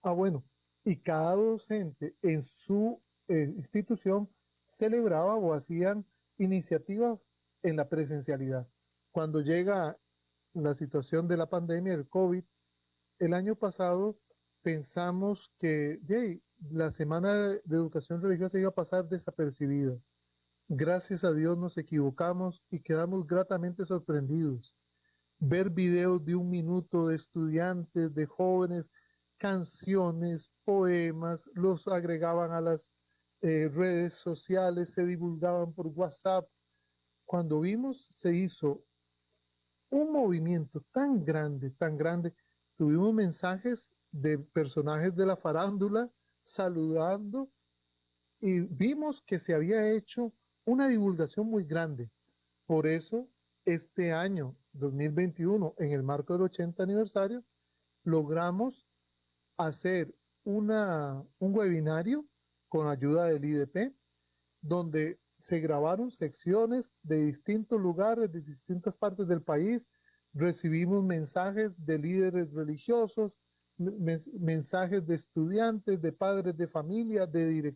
[SPEAKER 5] bueno, y cada docente en su institución celebraba o hacían iniciativas en la presencialidad. Cuando llega la situación de la pandemia, el COVID, el año pasado pensamos que la Semana de Educación Religiosa iba a pasar desapercibida. Gracias a Dios nos equivocamos y quedamos gratamente sorprendidos. Ver videos de 1 minuto de estudiantes, de jóvenes, canciones, poemas, los agregaban a las redes sociales, se divulgaban por WhatsApp. Cuando vimos, se hizo un movimiento tan grande, tuvimos mensajes de personajes de la farándula saludando y vimos que se había hecho una divulgación muy grande. Por eso, este año 2021, en el marco del 80 aniversario, logramos hacer un webinario con ayuda del IDP, donde se grabaron secciones de distintos lugares, de distintas partes del país. Recibimos mensajes de líderes religiosos, mensajes de estudiantes, de padres de familia, de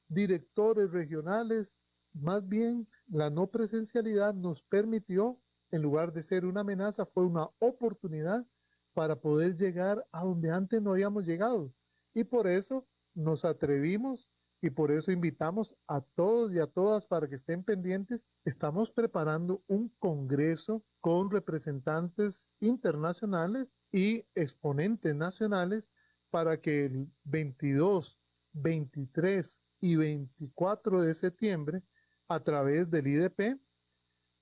[SPEAKER 5] directores regionales. Más bien, la no presencialidad nos permitió, en lugar de ser una amenaza, fue una oportunidad para poder llegar a donde antes no habíamos llegado. Y por eso nos atrevimos y por eso invitamos a todos y a todas para que estén pendientes. Estamos preparando un congreso con representantes internacionales y exponentes nacionales para que el 22, 23 y 24 de septiembre, a través del IDP,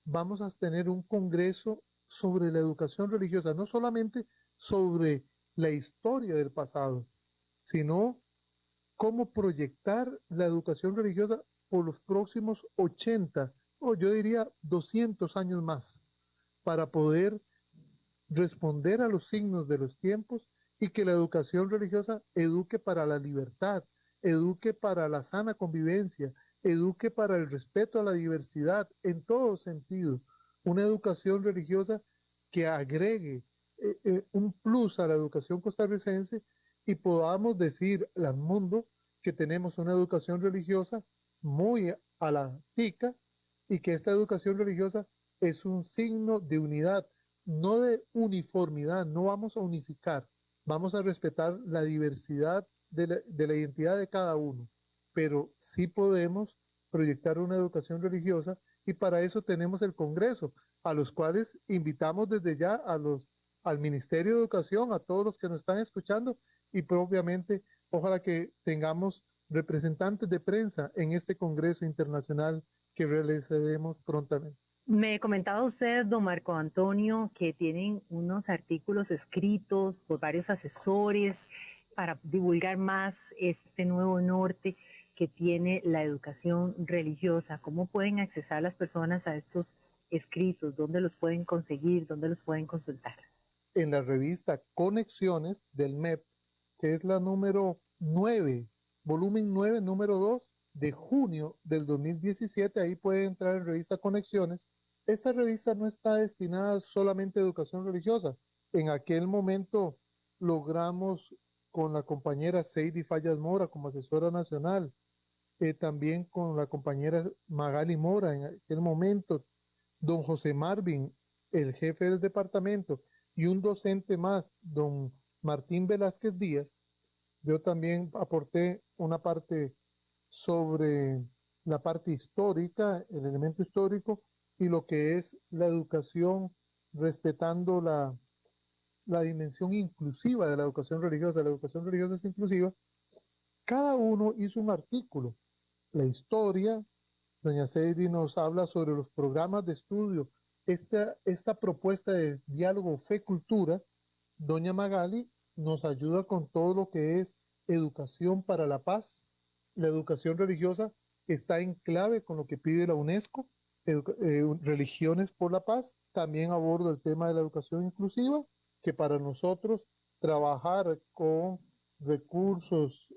[SPEAKER 5] vamos a tener un congreso sobre la educación religiosa, no solamente sobre la historia del pasado, sino cómo proyectar la educación religiosa por los próximos 80, o yo diría 200 años más, para poder responder a los signos de los tiempos y que la educación religiosa eduque para la libertad, eduque para la sana convivencia, eduque para el respeto a la diversidad en todo sentido. Una educación religiosa que agregue un plus a la educación costarricense y podamos decir al mundo que tenemos una educación religiosa muy a la tica y que esta educación religiosa es un signo de unidad, no de uniformidad. No vamos a unificar, vamos a respetar la diversidad de la identidad de cada uno, pero sí podemos proyectar una educación religiosa y para eso tenemos el Congreso, a los cuales invitamos desde ya al Ministerio de Educación, a todos los que nos están escuchando y propiamente ojalá que tengamos representantes de prensa en este Congreso Internacional que realizaremos prontamente.
[SPEAKER 4] Me comentaba usted, don Marco Antonio, que tienen unos artículos escritos por varios asesores para divulgar más este nuevo norte que tiene la educación religiosa. ¿Cómo pueden accesar las personas a estos escritos? ¿Dónde los pueden conseguir? ¿Dónde los pueden consultar?
[SPEAKER 5] En la revista Conexiones del MEP, que es la número 9, volumen 9, número 2, de junio del 2017, ahí pueden entrar en revista Conexiones esta revista no está destinada solamente a educación religiosa. En aquel momento logramos con la compañera Seidy Fallas Mora como asesora nacional, también con la compañera Magali Mora en aquel momento, don José Marvin, el jefe del departamento, y un docente más, don Martín Velázquez Díaz. Yo también aporté una parte sobre la parte histórica, el elemento histórico, y lo que es la educación, respetando la dimensión inclusiva de la educación religiosa. La educación religiosa es inclusiva. Cada uno hizo un artículo. La historia, doña Seidy nos habla sobre los programas de estudio, esta propuesta de diálogo fe-cultura. Doña Magali nos ayuda con todo lo que es educación para la paz. La educación religiosa está en clave con lo que pide la UNESCO, Religiones por la Paz. También aborda el tema de la educación inclusiva, que para nosotros trabajar con recursos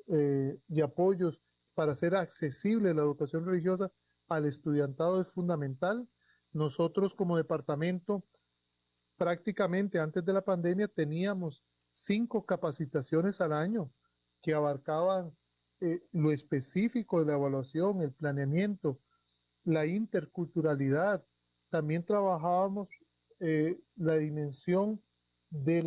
[SPEAKER 5] y apoyos para hacer accesible la educación religiosa al estudiantado es fundamental. Nosotros como departamento, prácticamente antes de la pandemia, teníamos 5 capacitaciones al año que abarcaban lo específico de la evaluación, el planeamiento, la interculturalidad. También trabajábamos la dimensión de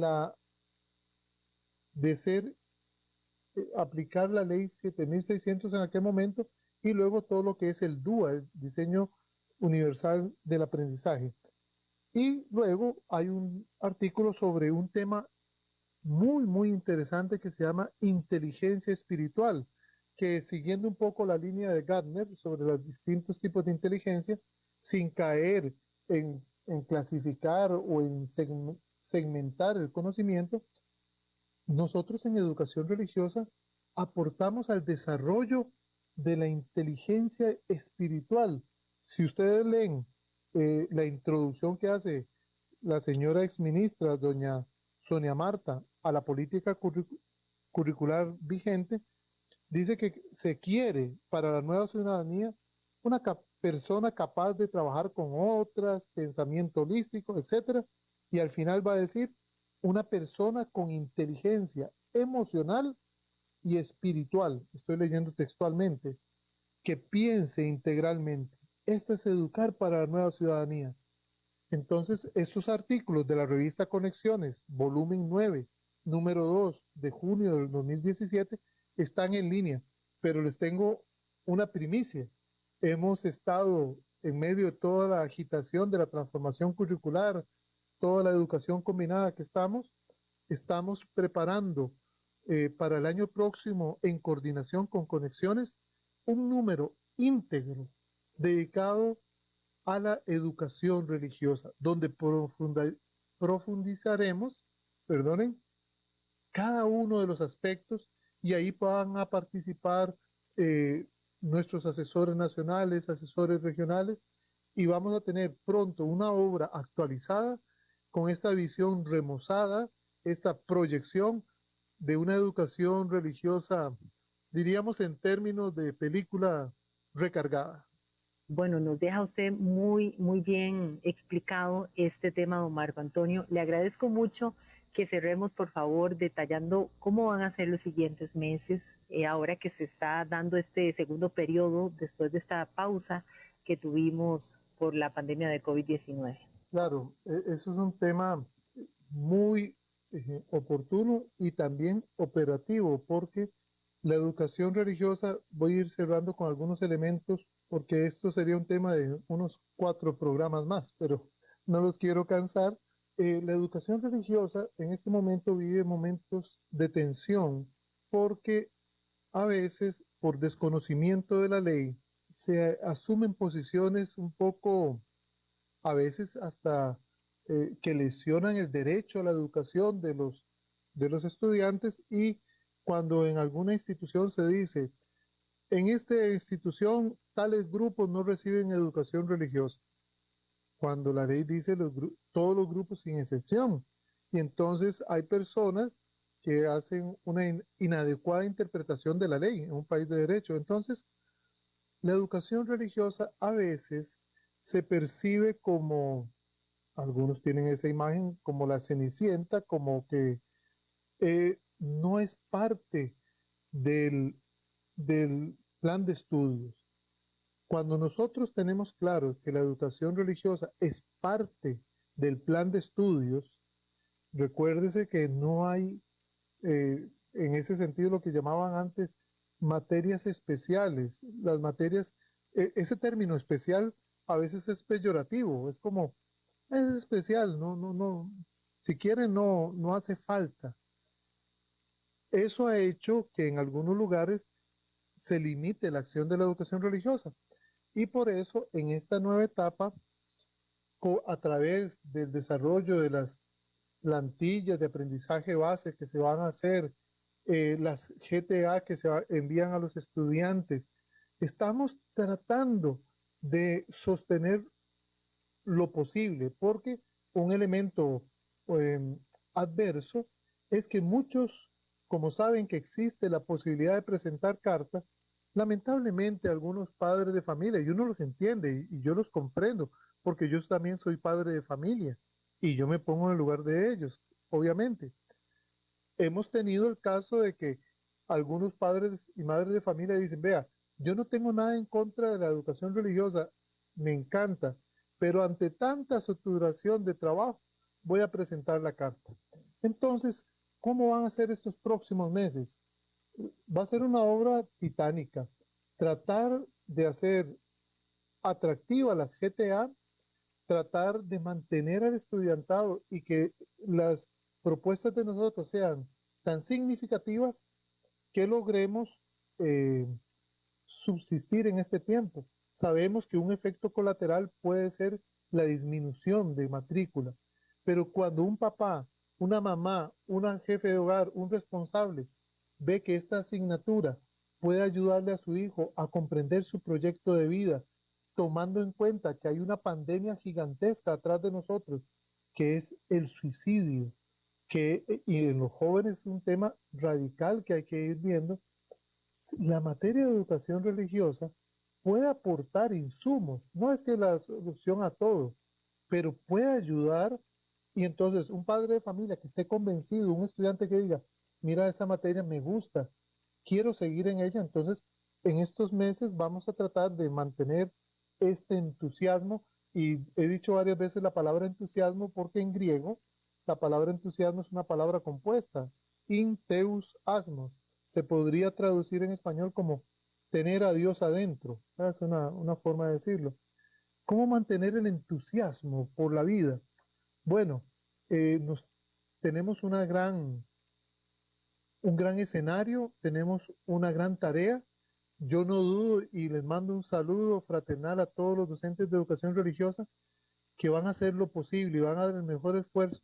[SPEAKER 5] aplicar la ley 7600 en aquel momento, y luego todo lo que es el DUA, el diseño universal del aprendizaje. Y luego hay un artículo sobre un tema muy interesante que se llama inteligencia espiritual, que siguiendo un poco la línea de Gardner sobre los distintos tipos de inteligencia, sin caer en clasificar o en segmentar el conocimiento, nosotros en educación religiosa aportamos al desarrollo de la inteligencia espiritual. Si ustedes leen la introducción que hace la señora exministra, doña Sonia Marta, a la política curricular vigente, dice que se quiere para la nueva ciudadanía una persona capaz de trabajar con otras, pensamiento holístico, etc. Y al final va a decir una persona con inteligencia emocional y espiritual, estoy leyendo textualmente, que piense integralmente. Este es educar para la nueva ciudadanía. Entonces, estos artículos de la revista Conexiones, volumen 9, número 2, de junio del 2017, están en línea, pero les tengo una primicia. Hemos estado en medio de toda la agitación de la transformación curricular, toda la educación combinada que estamos preparando para el año próximo, en coordinación con Conexiones, un número íntegro dedicado a la educación religiosa, donde profundizaremos, cada uno de los aspectos, y ahí van a participar nuestros asesores nacionales, asesores regionales, y vamos a tener pronto una obra actualizada con esta visión remozada, esta proyección de una educación religiosa, diríamos en términos de película recargada.
[SPEAKER 4] Bueno, nos deja usted muy bien explicado este tema, don Marco Antonio. Le agradezco mucho que cerremos, por favor, detallando cómo van a ser los siguientes meses, ahora que se está dando este segundo periodo después de esta pausa que tuvimos por la pandemia de COVID-19.
[SPEAKER 5] Claro, eso es un tema muy oportuno y también operativo, porque la educación religiosa, voy a ir cerrando con algunos elementos, porque esto sería un tema de unos 4 programas más, pero no los quiero cansar. La educación religiosa en este momento vive momentos de tensión, porque a veces, por desconocimiento de la ley, se asumen posiciones un poco, a veces hasta que lesionan el derecho a la educación de los estudiantes, y cuando en alguna institución se dice, en esta institución tales grupos no reciben educación religiosa, cuando la ley dice todos los grupos sin excepción. Y entonces hay personas que hacen una inadecuada interpretación de la ley en un país de derecho. Entonces, la educación religiosa a veces se percibe como, algunos tienen esa imagen, como la Cenicienta, como que no es parte del plan de estudios. Cuando nosotros tenemos claro que la educación religiosa es parte del plan de estudios, recuérdese que no hay en ese sentido lo que llamaban antes materias especiales. Las materias, ese término especial a veces es peyorativo, es como, es especial, no, si quiere no hace falta. Eso ha hecho que en algunos lugares se limite la acción de la educación religiosa. Y por eso, en esta nueva etapa, a través del desarrollo de las plantillas de aprendizaje base que se van a hacer, las GTA que se envían a los estudiantes, estamos tratando de sostener lo posible, porque un elemento adverso es que muchos, como saben que existe la posibilidad de presentar cartas, lamentablemente algunos padres de familia, y uno los entiende y yo los comprendo, porque yo también soy padre de familia y yo me pongo en el lugar de ellos, obviamente. Hemos tenido el caso de que algunos padres y madres de familia dicen, vea, yo no tengo nada en contra de la educación religiosa, me encanta, pero ante tanta saturación de trabajo, voy a presentar la carta. Entonces, ¿cómo van a ser estos próximos meses? Va a ser una obra titánica. Tratar de hacer atractiva las GTA, tratar de mantener al estudiantado y que las propuestas de nosotros sean tan significativas que logremos subsistir en este tiempo. Sabemos que un efecto colateral puede ser la disminución de matrícula, pero cuando un papá, una mamá, un jefe de hogar, un responsable ve que esta asignatura puede ayudarle a su hijo a comprender su proyecto de vida, tomando en cuenta que hay una pandemia gigantesca atrás de nosotros, que es el suicidio, y en los jóvenes es un tema radical que hay que ir viendo. La materia de educación religiosa puede aportar insumos, no es que la solución a todo, pero puede ayudar. Y entonces un padre de familia que esté convencido, un estudiante que diga, mira, esa materia me gusta, quiero seguir en ella, entonces en estos meses vamos a tratar de mantener este entusiasmo, y he dicho varias veces la palabra entusiasmo porque en griego la palabra entusiasmo es una palabra compuesta, inteus asmos, se podría traducir en español como tener a Dios adentro, es una forma de decirlo. ¿Cómo mantener el entusiasmo por la vida? Bueno, tenemos un gran escenario, tenemos una gran tarea. Yo no dudo y les mando un saludo fraternal a todos los docentes de educación religiosa que van a hacer lo posible y van a dar el mejor esfuerzo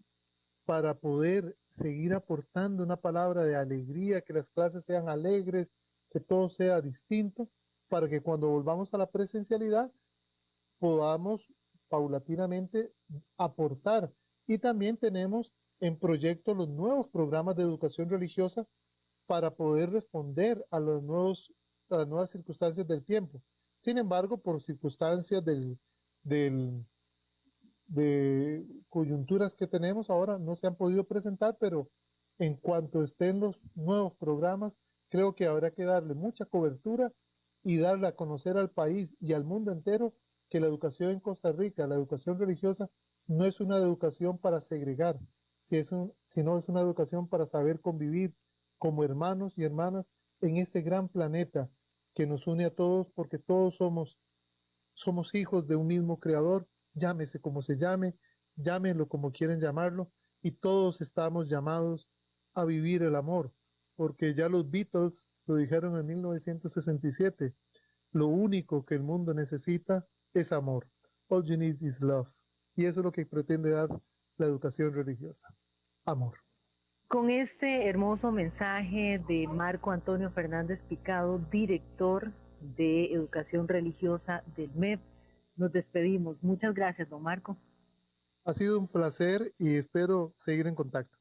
[SPEAKER 5] para poder seguir aportando una palabra de alegría, que las clases sean alegres, que todo sea distinto, para que cuando volvamos a la presencialidad podamos paulatinamente aportar. Y también tenemos en proyecto los nuevos programas de educación religiosa para poder responder a las nuevas circunstancias del tiempo. Sin embargo, por circunstancias de coyunturas que tenemos ahora, no se han podido presentar, pero en cuanto estén los nuevos programas, creo que habrá que darle mucha cobertura y darle a conocer al país y al mundo entero que la educación en Costa Rica, la educación religiosa, no es una educación para segregar, sino es una educación para saber convivir como hermanos y hermanas en este gran planeta que nos une a todos, porque todos somos hijos de un mismo creador, llámese como se llame, llámenlo como quieren llamarlo, y todos estamos llamados a vivir el amor, porque ya los Beatles lo dijeron en 1967, lo único que el mundo necesita es amor. All you need is love. Y eso es lo que pretende dar la educación religiosa. Amor.
[SPEAKER 4] Con este hermoso mensaje de Marco Antonio Fernández Picado, director de Educación Religiosa del MEP, nos despedimos. Muchas gracias, don Marco.
[SPEAKER 5] Ha sido un placer y espero seguir en contacto.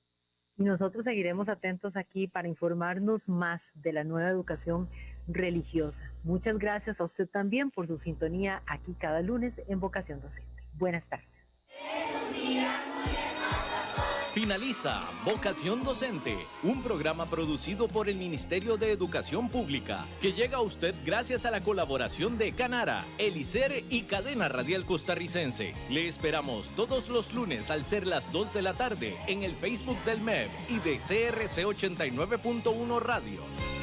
[SPEAKER 4] Y nosotros seguiremos atentos aquí para informarnos más de la nueva educación religiosa. Muchas gracias a usted también por su sintonía aquí cada lunes en Vocación Docente. Buenas tardes.
[SPEAKER 1] Finaliza Vocación Docente, un programa producido por el Ministerio de Educación Pública, que llega a usted gracias a la colaboración de Canara, el ICER y Cadena Radial Costarricense. Le esperamos todos los lunes al ser las 2 de la tarde en el Facebook del MEB y de CRC 89.1 Radio.